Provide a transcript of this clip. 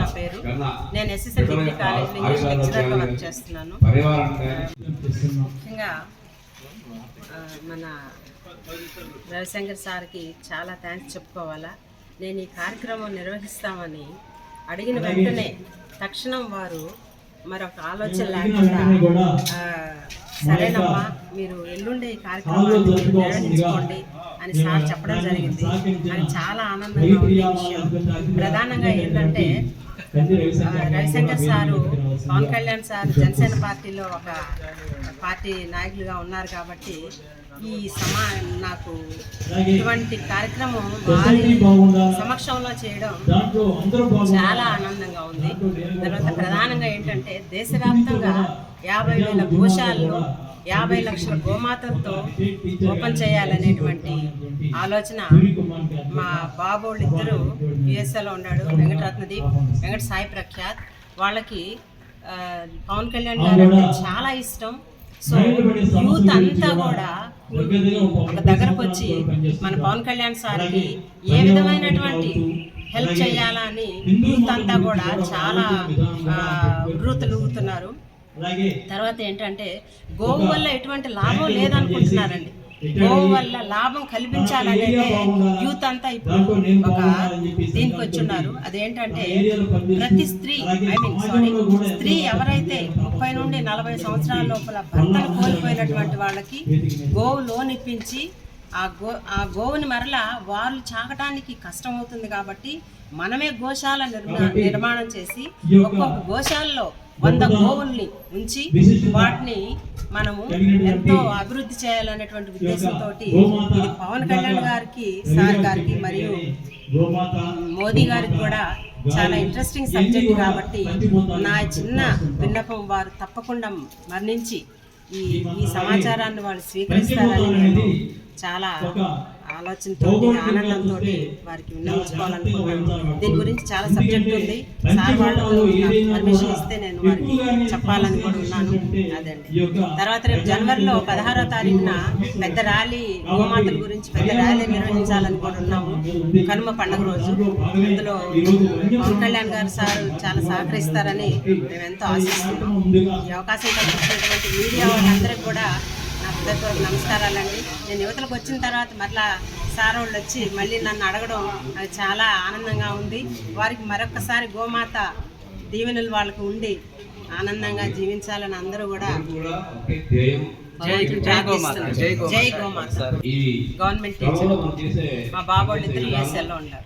నా పేరు. నేను ఎస్ఎస్ఎల్ డిగ్రీ కాలేజ్లో ఇంగ్లీష్ లెక్చరర్గా వర్క్ చేస్తున్నాను. ముఖ్యంగా మన రవిశంకర్ సార్కి చాలా థ్యాంక్స్ చెప్పుకోవాలా. నేను ఈ కార్యక్రమం నిర్వహిస్తామని అడిగిన వెంటనే తక్షణం వారు మరొక ఆలోచన లేకుండా సరేనమ్మా మీరు ఎల్లుండి ఈ కార్యక్రమాన్ని నిర్వహించుకోండి అని సార్ చెప్పడం జరిగింది. అది చాలా ఆనందంగా ఉంది విషయం. ప్రధానంగా ఏంటంటే రవిశంకర్ సారు, పవన్ కళ్యాణ్ సార్ జనసేన పార్టీలో ఒక పార్టీ నాయకులుగా ఉన్నారు కాబట్టి ఈ నాకు ఇటువంటి కార్యక్రమం వారి సమక్షంలో చేయడం చాలా ఆనందంగా ఉంది. తర్వాత ప్రధానంగా ఏంటంటే దేశవ్యాప్తంగా 50,000 గోశాలను 50 లక్షల గోమాతలతో ఓపెన్ చేయాలనేటువంటి ఆలోచన మా బాబోళ్ళు ఇద్దరు యుఎస్ఏలో ఉన్నాడు, వెంకటరత్నదీప్, వెంకట సాయి ప్రఖ్యాత్. వాళ్ళకి పవన్ కళ్యాణ్ గారు అంటే చాలా ఇష్టం. సో యూత్ అంతా కూడా ఒక దగ్గరకు వచ్చి మన పవన్ కళ్యాణ్ సార్కి ఏ విధమైనటువంటి హెల్ప్ చేయాలని యూత్ అంతా కూడా చాలా ఉర్రూతలుగుతున్నారు. తర్వాత ఏంటంటే గోవు వల్ల ఎటువంటి లాభం లేదనుకుంటున్నారండి. గోవు వల్ల లాభం కల్పించాలనేది యూత్ అంతా ఇప్పుడు ఒక దీనికి వచ్చున్నారు. అదేంటంటే ప్రతి స్త్రీ ఎవరైతే 30 నుండి 40 సంవత్సరాల లోపల భర్తను కోల్పోయినటువంటి వాళ్ళకి గోవు లోన్ ఇప్పించి ఆ గోవుని మరలా వాళ్ళు చాకటానికి కష్టం అవుతుంది కాబట్టి మనమే గోశాల నిర్మాణం చేసి ఒక్కొక్క గోశాలలో 100 గోవుల్ని ఉంచి వాటిని మనము ఎంతో అభివృద్ధి చేయాలనేటువంటి ఉద్దేశంతో ఇది పవన్ కళ్యాణ్ గారికి, సార్ గారికి మరియు మోదీ గారికి కూడా చాలా ఇంట్రెస్టింగ్ సబ్జెక్ట్ కాబట్టి నా చిన్న విన్నపం వారు తప్పకుండా మరణించి ఈ సమాచారాన్ని వాళ్ళు స్వీకరిస్తారని నేను చాలా ఆలోచనతో ఆనందంతో వారికి విన్నవించుకోవాలనుకున్నాను. దీని గురించి చాలా సబ్జెక్ట్ ఉంది. సార్ వాళ్ళు పర్మిషన్ ఇస్తే నేను వారికి చెప్పాలని కూడా ఉన్నాను. అదండి. తర్వాత రేపు జనవరిలో 16వ తారీఖున పెద్ద ర్యాలీ, గోమాతల గురించి పెద్ద ర్యాలీ నిర్వహించాలని కూడా ఉన్నాము. కనుమ పండుగ రోజు. అందులో పవన్ కళ్యాణ్ గారు సార్ చాలా సహకరిస్తారని మేము ఎంతో ఆశిస్తున్నాము. ఈ అవకాశం కల్పించినటువంటి మీడియా వాళ్ళందరికీ కూడా నా హృదయపూర్వక నమస్కారాలండి. నేను యువతలకు వచ్చిన తర్వాత మరలా సార్ వాళ్ళు వచ్చి మళ్ళీ నన్ను అడగడం అది చాలా ఆనందంగా ఉంది. వారికి మరొకసారి గోమాత దీవెనలు వాళ్ళకు ఉండి ఆనందంగా జీవించాలని అందరూ కూడా జై గోమాత. గవర్నమెంట్ టీచర్ మా బాబోళ్ళు ఇద్దరు యుఎస్ఏలో ఉన్నారు.